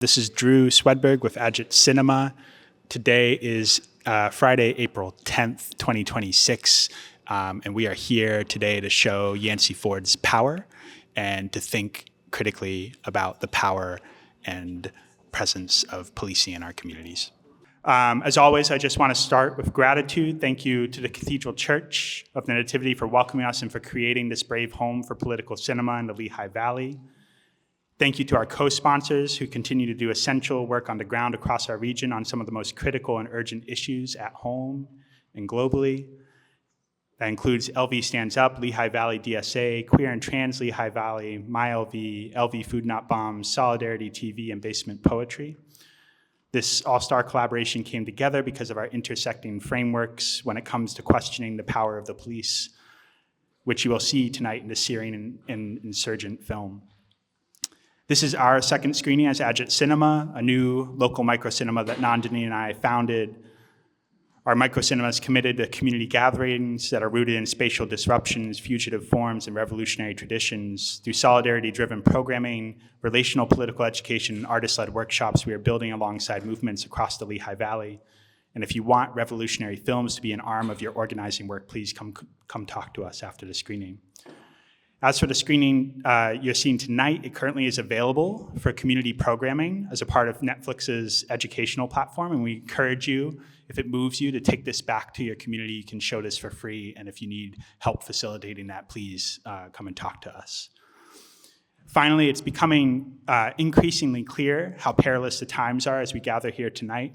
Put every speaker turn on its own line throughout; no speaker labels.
This is Drew Swedberg with AgitCinema. Today is Friday, April 10th, 2026, and we are here today to show Yance Ford's power and to think critically about the power and presence of policing in our communities. As always, I just want to start with gratitude. Thank you to the Cathedral Church of the Nativity for welcoming us and for creating this brave home for political cinema in the Lehigh Valley. Thank you to our co-sponsors who continue to do essential work on the ground across our region on some of the most critical and urgent issues at home and globally. That includes LV Stands Up, Lehigh Valley DSA, Queer and Trans Lehigh Valley, MyLV, LV Food Not Bombs, Solidarity TV, and Basement Poetry. This all-star collaboration came together because of our intersecting frameworks when it comes to questioning the power of the police, which you will see tonight in the Syrian and insurgent film. This is our second screening as AgitCinema, a new local microcinema that Nandini and I founded. Our microcinema is committed to community gatherings that are rooted in spatial disruptions, fugitive forms, and revolutionary traditions. Through solidarity-driven programming, relational political education, and artist-led workshops, we are building alongside movements across the Lehigh Valley. And if you want revolutionary films to be an arm of your organizing work, please come talk to us after the screening. As for the screening you're seeing tonight, it currently is available for community programming as a part of Netflix's educational platform, and we encourage you, if it moves you, to take this back to your community. You can show this for free, and if you need help facilitating that, please come and talk to us. Finally, it's becoming increasingly clear how perilous the times are as we gather here tonight.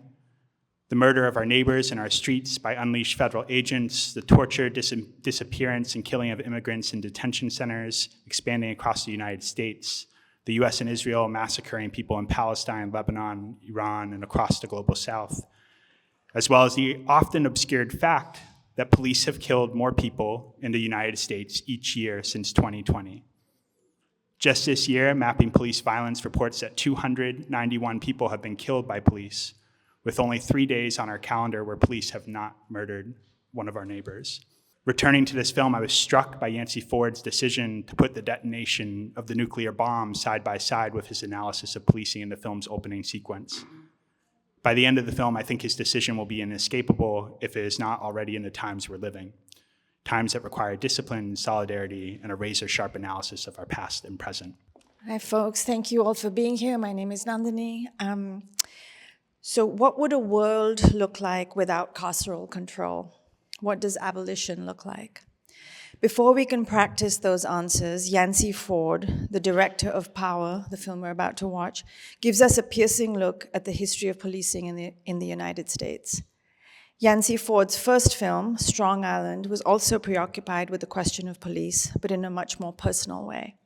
The murder of our neighbors in our streets by unleashed federal agents, the torture, disappearance, and killing of immigrants in detention centers expanding across the United States, the US and Israel massacring people in Palestine, Lebanon, Iran, and across the global south, as well as the often obscured fact that police have killed more people in the United States each year since 2020. Just this year, Mapping Police Violence reports that 291 people have been killed by police, with only 3 days on our calendar where police have not murdered one of our neighbors. Returning to this film, I was struck by Yance Ford's decision to put the detonation of the nuclear bomb side by side with his analysis of policing in the film's opening sequence. By the end of the film, I think his decision will be inescapable if it is not already in the times we're living, times that require discipline, solidarity, and a razor-sharp analysis of our past and present.
Hi, folks. Thank you all for being here. My name is Nandini. So what would a world look like without carceral control? What does abolition look like? Before we can practice those answers, Yance Ford, the director of Power, the film we're about to watch, gives us a piercing look at the history of policing in the United States. Yance Ford's first film, Strong Island, was also preoccupied with the question of police, but in a much more personal way,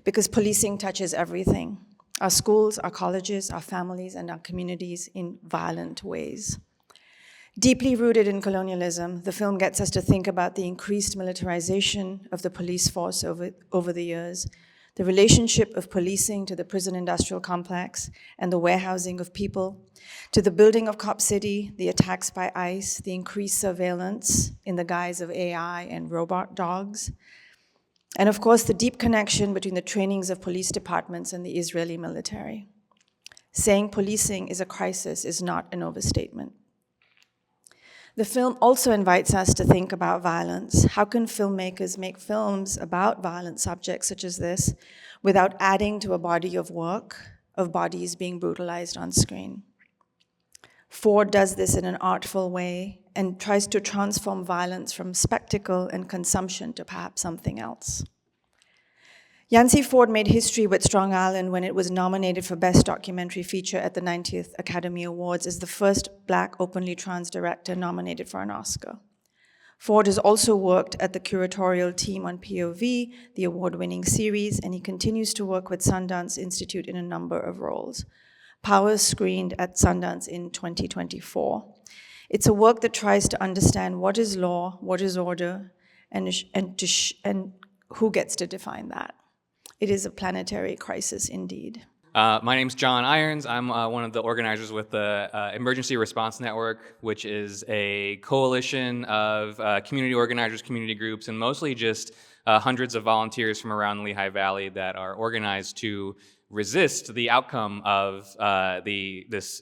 because policing touches everything. Our schools, our colleges, our families, and our communities in violent ways. Deeply rooted in colonialism, the film gets us to think about the increased militarization of the police force over the years, the relationship of policing to the prison industrial complex and the warehousing of people, to the building of Cop City, the attacks by ICE, the increased surveillance in the guise of AI and robot dogs, and of course, the deep connection between the trainings of police departments and the Israeli military. Saying policing is a crisis is not an overstatement. The film also invites us to think about violence. How can filmmakers make films about violent subjects such as this without adding to a body of work of bodies being brutalized on screen? Ford does this in an artful way and tries to transform violence from spectacle and consumption to perhaps something else. Yance Ford made history with Strong Island when it was nominated for Best Documentary Feature at the 90th Academy Awards as the first Black openly trans director nominated for an Oscar. Ford has also worked at the curatorial team on POV, the award-winning series, and he continues to work with Sundance Institute in a number of roles. Power screened at Sundance in 2024. It's a work that tries to understand what is law, what is order, and who gets to define that. It is a planetary crisis indeed.
My name's John Irons. I'm one of the organizers with the Emergency Response Network, which is a coalition of community organizers, community groups, and mostly just hundreds of volunteers from around the Lehigh Valley that are organized to resist the outcome of this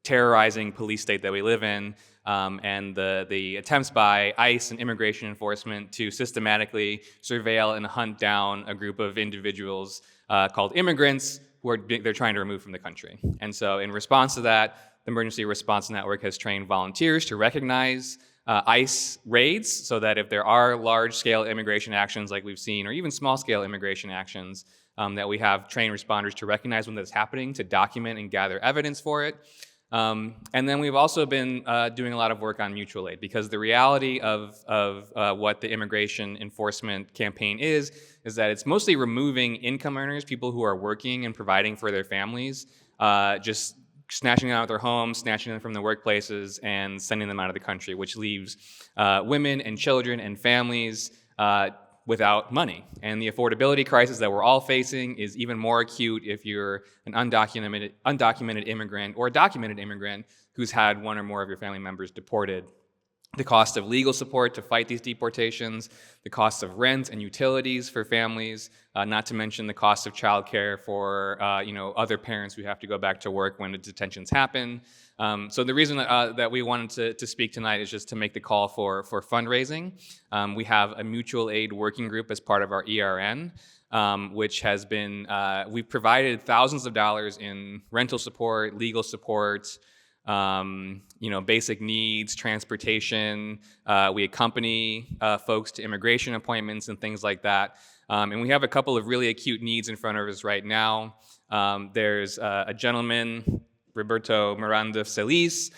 terrorizing police state that we live in, and the attempts by ICE and immigration enforcement to systematically surveil and hunt down a group of individuals called immigrants who they're trying to remove from the country. And so in response to that, the Emergency Response Network has trained volunteers to recognize ICE raids, so that if there are large-scale immigration actions like we've seen, or even small-scale immigration actions, that we have trained responders to recognize when that's happening, to document and gather evidence for it. And then we've also been doing a lot of work on mutual aid, because the reality of what the immigration enforcement campaign is that it's mostly removing income earners, people who are working and providing for their families, just snatching them out of their homes, snatching them from their workplaces, and sending them out of the country, which leaves women and children and families without money. And the affordability crisis that we're all facing is even more acute if you're an undocumented immigrant or a documented immigrant who's had one or more of your family members deported. The cost of legal support to fight these deportations, the cost of rent and utilities for families, not to mention the cost of childcare for other parents who have to go back to work when the detentions happen. So the reason that we wanted to speak tonight is just to make the call for fundraising. We have a mutual aid working group as part of our ERN, which has been, we've provided thousands of dollars in rental support, legal support, basic needs, transportation. We accompany folks to immigration appointments and things like that. And we have a couple of really acute needs in front of us right now. There's a gentleman, Roberto Miranda Celis,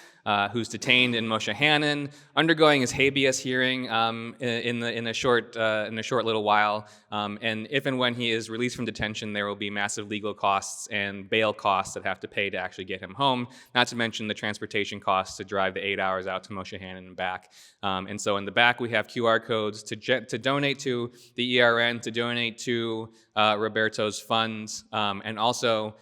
who's detained in Moshehannon, undergoing his habeas hearing in a short little while. And if and when he is released from detention, there will be massive legal costs and bail costs that have to pay to actually get him home, not to mention the transportation costs to drive the 8 hours out to Moshehannon and back. And so in the back, we have QR codes to donate to the ERN, to donate to Roberto's funds, and also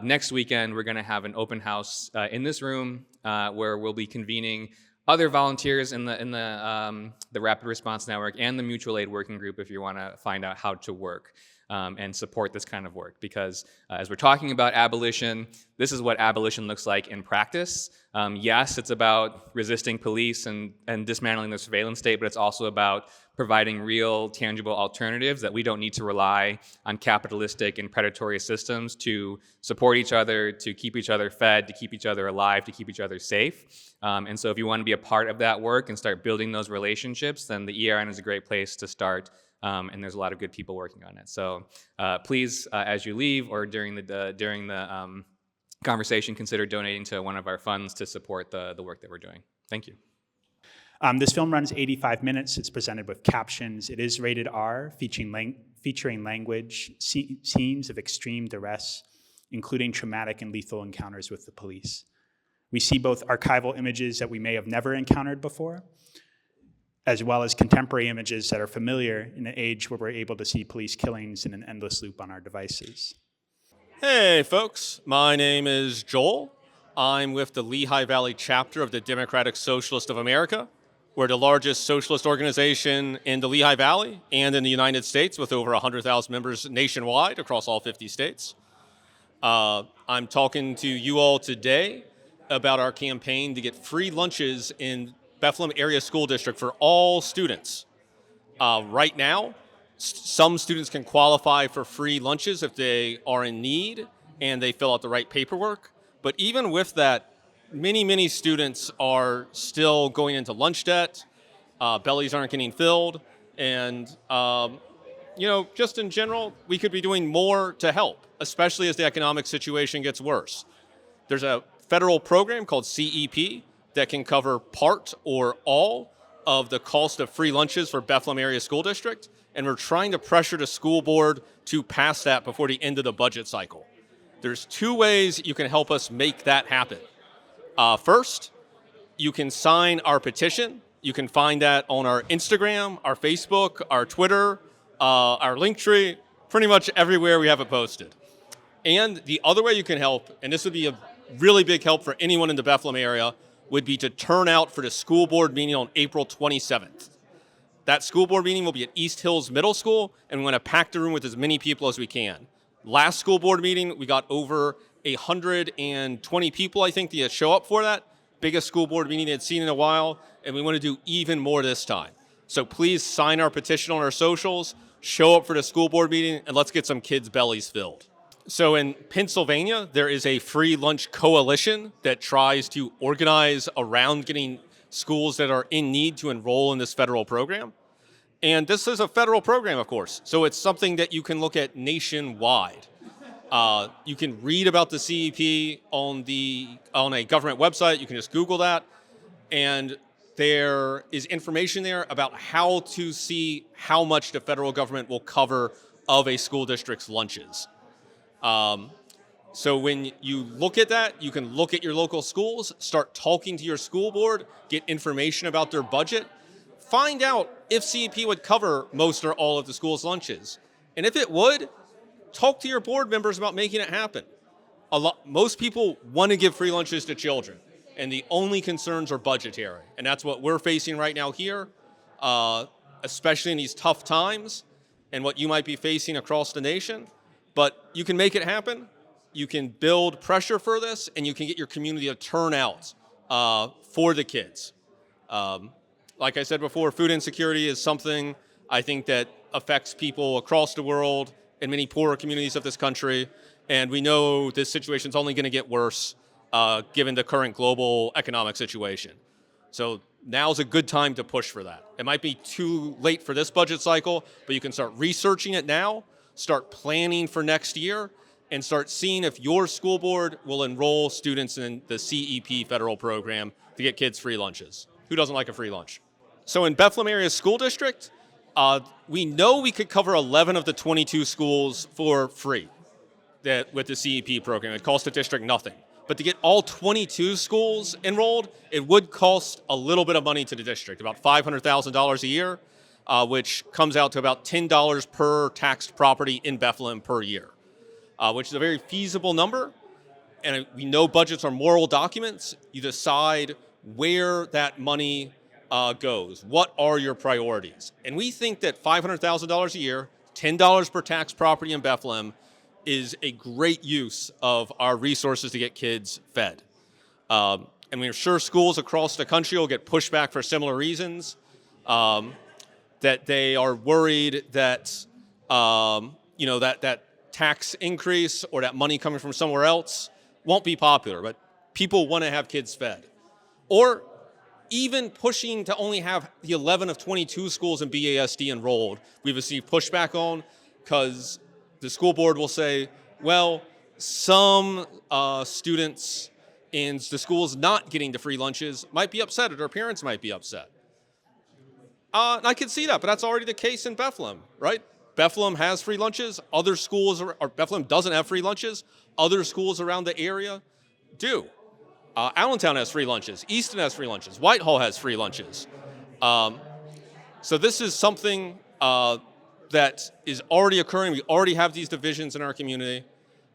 next weekend, we're going to have an open house in this room where we'll be convening other volunteers in the Rapid Response Network and the Mutual Aid Working Group if you want to find out how to work and support this kind of work. Because as we're talking about abolition, this is what abolition looks like in practice. Yes, it's about resisting police and dismantling the surveillance state, but it's also about providing real, tangible alternatives that we don't need to rely on capitalistic and predatory systems to support each other, to keep each other fed, to keep each other alive, to keep each other safe. And so if you want to be a part of that work and start building those relationships, then the ERN is a great place to start. And there's a lot of good people working on it. So please, as you leave or during the conversation, consider donating to one of our funds to support the work that we're doing. Thank you.
This film runs 85 minutes. It's presented with captions. It is rated R, featuring language, scenes of extreme duress, including traumatic and lethal encounters with the police. We see both archival images that we may have never encountered before, as well as contemporary images that are familiar in an age where we're able to see police killings in an endless loop on our devices.
Hey folks, my name is Joel. I'm with the Lehigh Valley chapter of the Democratic Socialist of America. We're the largest socialist organization in the Lehigh Valley and in the United States, with over 100,000 members nationwide across all 50 states. I'm talking to you all today about our campaign to get free lunches in Bethlehem area school district for all students. Right now, some students can qualify for free lunches if they are in need and they fill out the right paperwork. But even with that, many students are still going into lunch debt. Bellies aren't getting filled. And, just in general, we could be doing more to help, especially as the economic situation gets worse. There's a federal program called CEP that can cover part or all of the cost of free lunches for Bethlehem area school district. And we're trying to pressure the school board to pass that before the end of the budget cycle. There's two ways you can help us make that happen. First, you can sign our petition. You can find that on our Instagram, our Facebook, our Twitter, our Linktree, pretty much everywhere we have it posted. And the other way you can help, and this would be a really big help for anyone in the Bethlehem area, would be to turn out for the school board meeting on April 27th. That school board meeting will be at East Hills Middle School, and we're going to pack the room with as many people as we can. Last school board meeting, we got over 120 people, I think, to show up for that. Biggest school board meeting they'd seen in a while, and we want to do even more this time. So please sign our petition on our socials, show up for the school board meeting, and let's get some kids' bellies filled. So in Pennsylvania, there is a free lunch coalition that tries to organize around getting schools that are in need to enroll in this federal program. And this is a federal program, of course, so it's something that you can look at nationwide. You can read about the CEP on a government website. You can just Google that, and there is information there about how to see how much the federal government will cover of a school district's lunches. So when you look at that, you can look at your local schools, start talking to your school board, get information about their budget, find out if CEP would cover most or all of the school's lunches. And if it would, talk to your board members about making it happen. Most people want to give free lunches to children, and the only concerns are budgetary. And that's what we're facing right now here, especially in these tough times and what you might be facing across the nation. But you can make it happen. You can build pressure for this, and you can get your community to turn out for the kids. Like I said before, food insecurity is something I think that affects people across the world in many poorer communities of this country. And we know this situation is only going to get worse given the current global economic situation. So now's a good time to push for that. It might be too late for this budget cycle, but you can start researching it now, start planning for next year, and start seeing if your school board will enroll students in the CEP federal program to get kids free lunches. Who doesn't like a free lunch? So in Bethlehem area school district, we know we could cover 11 of the 22 schools for free with the CEP program. It costs the district nothing. But to get all 22 schools enrolled, it would cost a little bit of money to the district, about $500,000 a year, which comes out to about $10 per taxed property in Bethlehem per year, which is a very feasible number. And we know budgets are moral documents. You decide where that money goes. What are your priorities? And we think that $500,000 a year, $10 per tax property in Bethlehem, is a great use of our resources to get kids fed. And we're sure schools across the country will get pushback for similar reasons, that they are worried that that tax increase or that money coming from somewhere else won't be popular, but people want to have kids fed. Or even pushing to only have the 11 of 22 schools in BASD enrolled, we've received pushback on, because the school board will say, well, some students in the schools not getting the free lunches might be upset, or their parents might be upset. And I can see that, but that's already the case in Bethlehem, right? Bethlehem has free lunches. Other schools, or Bethlehem doesn't have free lunches. Other schools around the area do. Allentown has free lunches. Easton has free lunches. Whitehall has free lunches. So this is something that is already occurring. We already have these divisions in our community,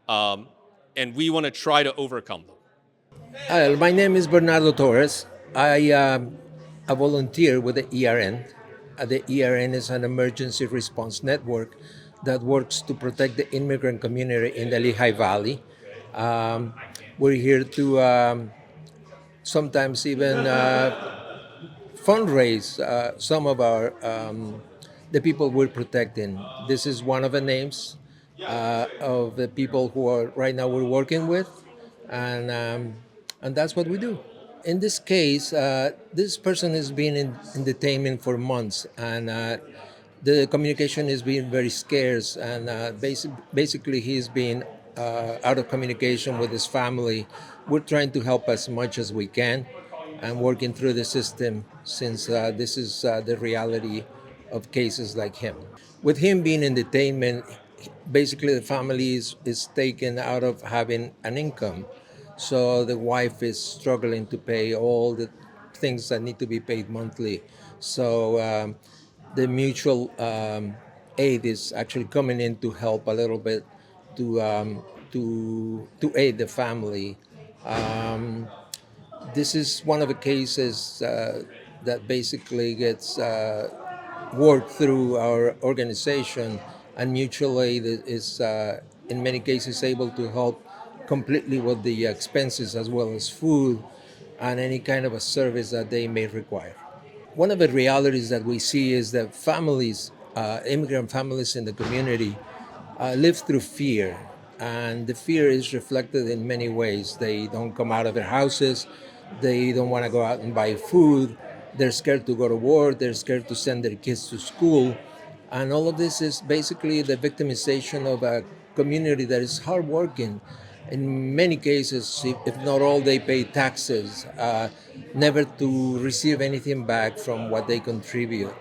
and we want to try to overcome them.
My name is Bernardo Torres. I volunteer with the ERN. The ERN is an emergency response network that works to protect the immigrant community in the Lehigh Valley. We're here to sometimes even fundraise some of the people we're protecting. This is one of the names of the people who are right now we're working with, and that's what we do. In this case, this person has been in detainment for months, and the communication has been very scarce, and basically he's been out of communication with his family. We're trying to help as much as we can and working through the system, since this is the reality of cases like him. With him being in detainment, basically the family is taken out of having an income. So the wife is struggling to pay all the things that need to be paid monthly. So the mutual aid is actually coming in to help a little bit to aid the family. This is one of the cases that basically gets worked through our organization, and mutual aid is in many cases able to help completely with the expenses as well as food and any kind of a service that they may require. One of the realities that we see is that families, immigrant families in the community, live through fear. And the fear is reflected in many ways. They don't come out of their houses, they don't want to go out and buy food, they're scared to go to work, they're scared to send their kids to school. And all of this is basically the victimization of a community that is hardworking. In many cases, if not all, they pay taxes, never to receive anything back from what they contribute.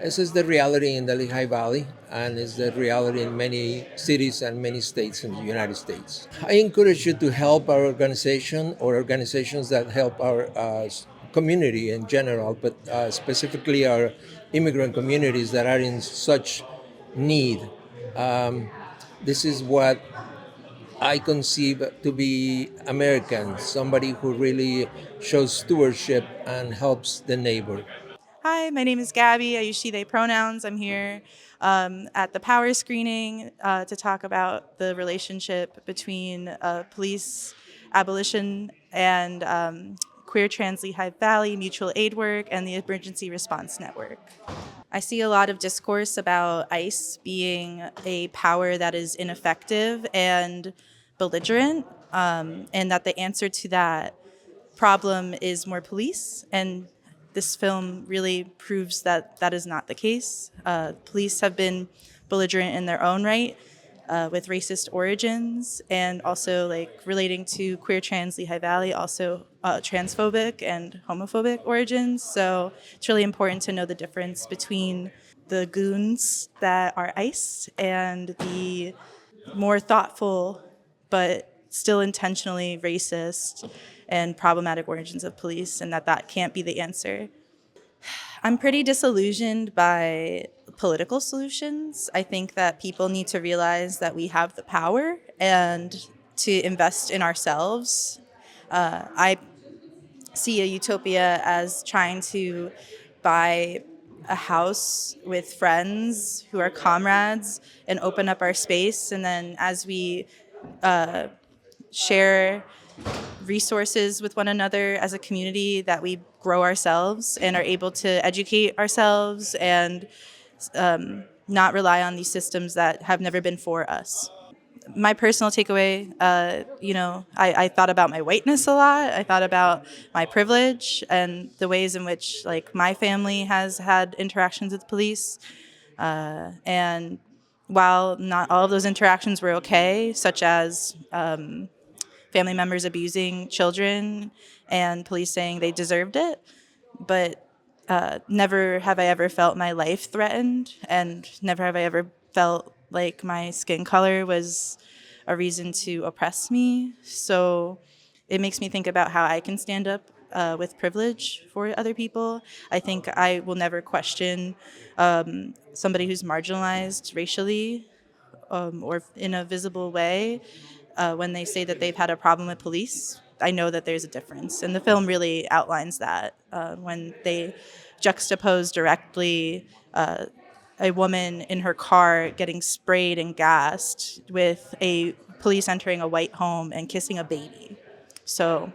This is the reality in the Lehigh Valley, and is the reality in many cities and many states in the United States. I encourage you to help our organization or organizations that help our community in general, but specifically our immigrant communities that are in such need. This is what I conceive to be American, somebody who really shows stewardship and helps the neighbor.
Hi, my name is Gabby. I use she, they pronouns. I'm here at the power screening to talk about the relationship between police abolition and queer trans Lehigh Valley mutual aid work and the emergency response network. I see a lot of discourse about ICE being a power that is ineffective and belligerent, and that the answer to that problem is more police. And this film really proves that that is not the case. Police have been belligerent in their own right, with racist origins, and also like relating to queer trans Lehigh Valley, also transphobic and homophobic origins. So it's really important to know the difference between the goons that are ICE and the more thoughtful but still intentionally racist and problematic origins of police, and that that can't be the answer. I'm pretty disillusioned by political solutions. I think that people need to realize that we have the power and to invest in ourselves. I see a utopia as trying to buy a house with friends who are comrades and open up our space. And then as we share resources with one another as a community, that we grow ourselves and are able to educate ourselves and not rely on these systems that have never been for us. My personal takeaway, I thought about my whiteness a lot. I thought about my privilege and the ways in which like my family has had interactions with police. And while not all of those interactions were okay, such as family members abusing children and police saying they deserved it, but never have I ever felt my life threatened, and never have I ever felt like my skin color was a reason to oppress me. So it makes me think about how I can stand up with privilege for other people. I think I will never question somebody who's marginalized racially or in a visible way when they say that they've had a problem with police. I know that there's a difference. And the film really outlines that when they juxtapose directly a woman in her car getting sprayed and gassed with a police entering a white home and kissing a baby. So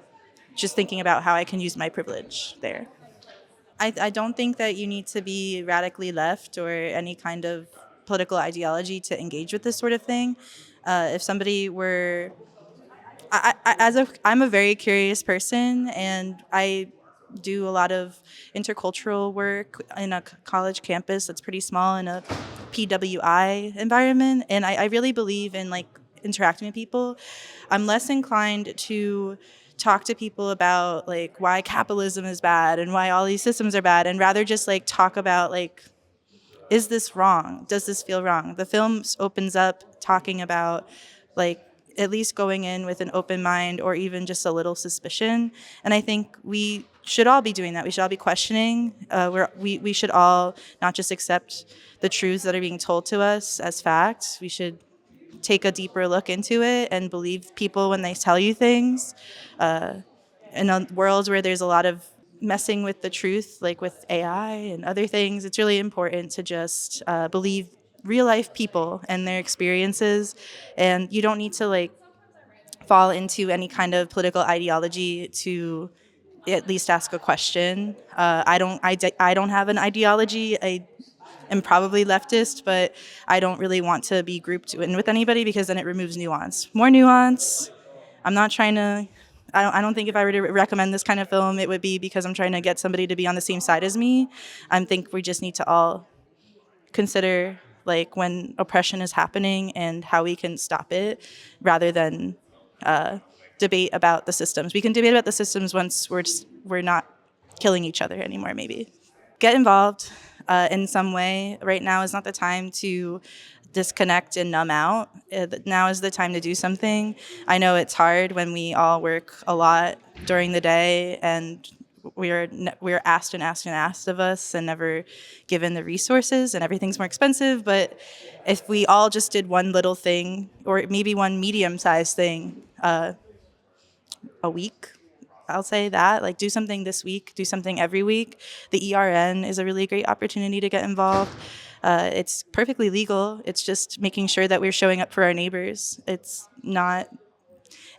just thinking about how I can use my privilege there. I don't think that you need to be radically left or any kind of political ideology to engage with this sort of thing. If somebody were, I'm a very curious person, and I do a lot of intercultural work in a college campus that's pretty small in a PWI environment, and I really believe in like interacting with people. I'm less inclined to talk to people about like why capitalism is bad and why all these systems are bad, and rather just like talk about like, is this wrong? Does this feel wrong? The film opens up talking about like at least going in with an open mind or even just a little suspicion. And I think we should all be doing that. We should all be questioning. We should all not just accept the truths that are being told to us as facts. We should take a deeper look into it and believe people when they tell you things. In a world where there's a lot of messing with the truth, like with AI and other things, it's really important to just believe real life people and their experiences, and you don't need to like fall into any kind of political ideology to at least ask a question. I don't have an ideology. I am probably leftist, but I don't really want to be grouped in with anybody because then it removes nuance. More nuance. I'm not trying to. I don't think if I were to recommend this kind of film, it would be because I'm trying to get somebody to be on the same side as me. I think we just need to all consider like when oppression is happening and how we can stop it, rather than debate about the systems. We can debate about the systems once we're not killing each other anymore. Maybe get involved in some way. Right now is not the time to disconnect and numb out. Now is the time to do something. I know it's hard when we all work a lot during the day and we're asked and asked and asked of us and never given the resources, and everything's more expensive. But if we all just did one little thing, or maybe one medium-sized thing a week, I'll say that, like do something this week, do something every week. The ERN is a really great opportunity to get involved. It's perfectly legal. It's just making sure that we're showing up for our neighbors.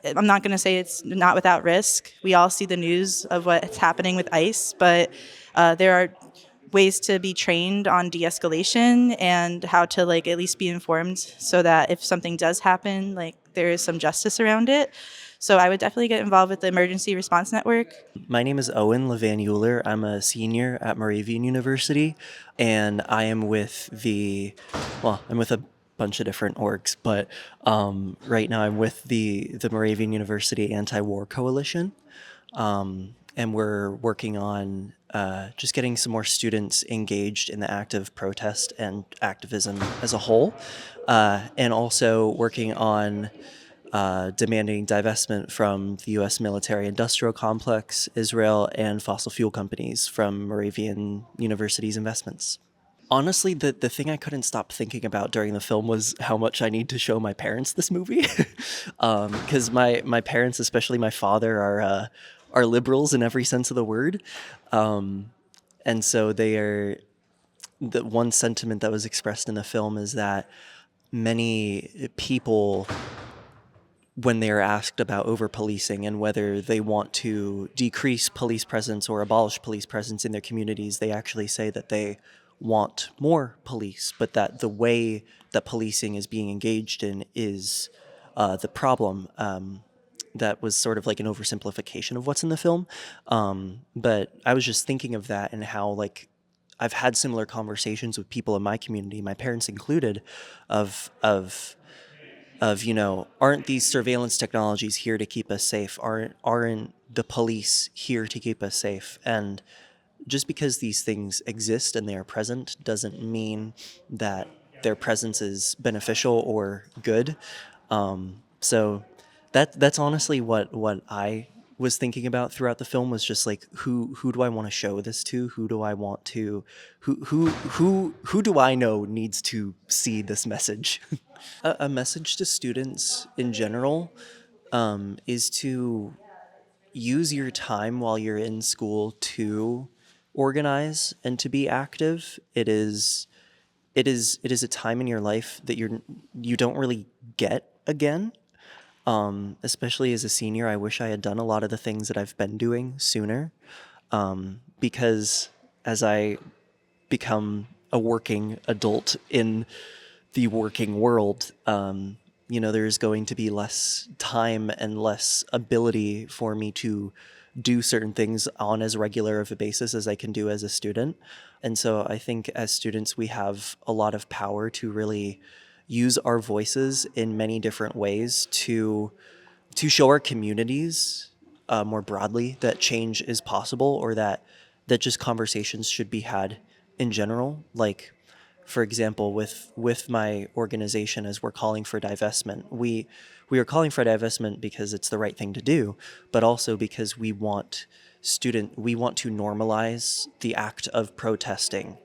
I'm not going to say it's not without risk. We all see the news of what's happening with ICE, but there are ways to be trained on de-escalation and how to like at least be informed so that if something does happen, like there is some justice around it. So I would definitely get involved with the Emergency Response Network.
My name is Owen Levan-Euler. I'm a senior at Moravian University, and I am with I'm with a bunch of different orgs, but right now I'm with the Moravian University Anti-War Coalition, and we're working on just getting some more students engaged in the active protest and activism as a whole, and also working on demanding divestment from the U.S. military-industrial complex, Israel, and fossil fuel companies from Moravian University's investments. Honestly, the thing I couldn't stop thinking about during the film was how much I need to show my parents this movie. Because my parents, especially my father, are liberals in every sense of the word. And so they are... The one sentiment that was expressed in the film is that many people, when they are asked about over-policing and whether they want to decrease police presence or abolish police presence in their communities, they actually say that they want more police, but that the way that policing is being engaged in is the problem. That was sort of like an oversimplification of what's in the film. But I was just thinking of that and how, like, I've had similar conversations with people in my community, my parents included, of aren't these surveillance technologies here to keep us safe? Aren't the police here to keep us safe? And just because these things exist and they are present doesn't mean that their presence is beneficial or good. So that's honestly what I was thinking about throughout the film, was just like, who do I want to show this to? Who do I want to who do I know needs to see this message? A message to students in general is to use your time while you're in school to organize and to be active. It is a time in your life that you don't really get again. Especially as a senior, I wish I had done a lot of the things that I've been doing sooner, because as I become a working adult in the working world, there's going to be less time and less ability for me to do certain things on as regular of a basis as I can do as a student. And so I think as students, we have a lot of power to really use our voices in many different ways to show our communities more broadly that change is possible, or that just conversations should be had in general. Like, for example, with my organization, as we're calling for divestment, we are calling for divestment because it's the right thing to do, but also because we want to normalize the act of protesting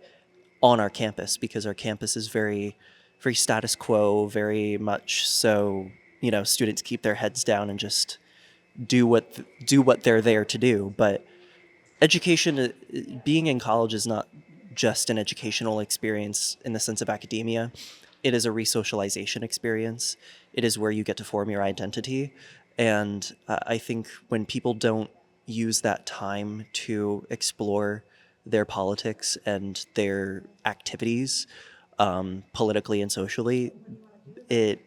on our campus, because our campus is very, very status quo, very much so, students keep their heads down and just do what they're there to do. But education, being in college is not just an educational experience in the sense of academia. It is a resocialization experience. It is where you get to form your identity. And I think when people don't use that time to explore their politics and their activities politically and socially, it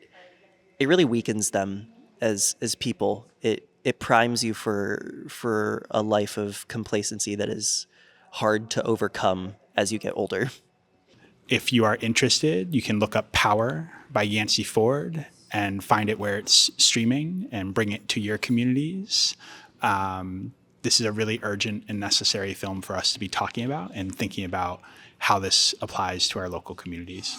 really weakens them as people. It primes you for a life of complacency that is hard to overcome as you get older.
If you are interested, you can look up Power by Yance Ford and find it where it's streaming and bring it to your communities. This is a really urgent and necessary film for us to be talking about and thinking about how this applies to our local communities.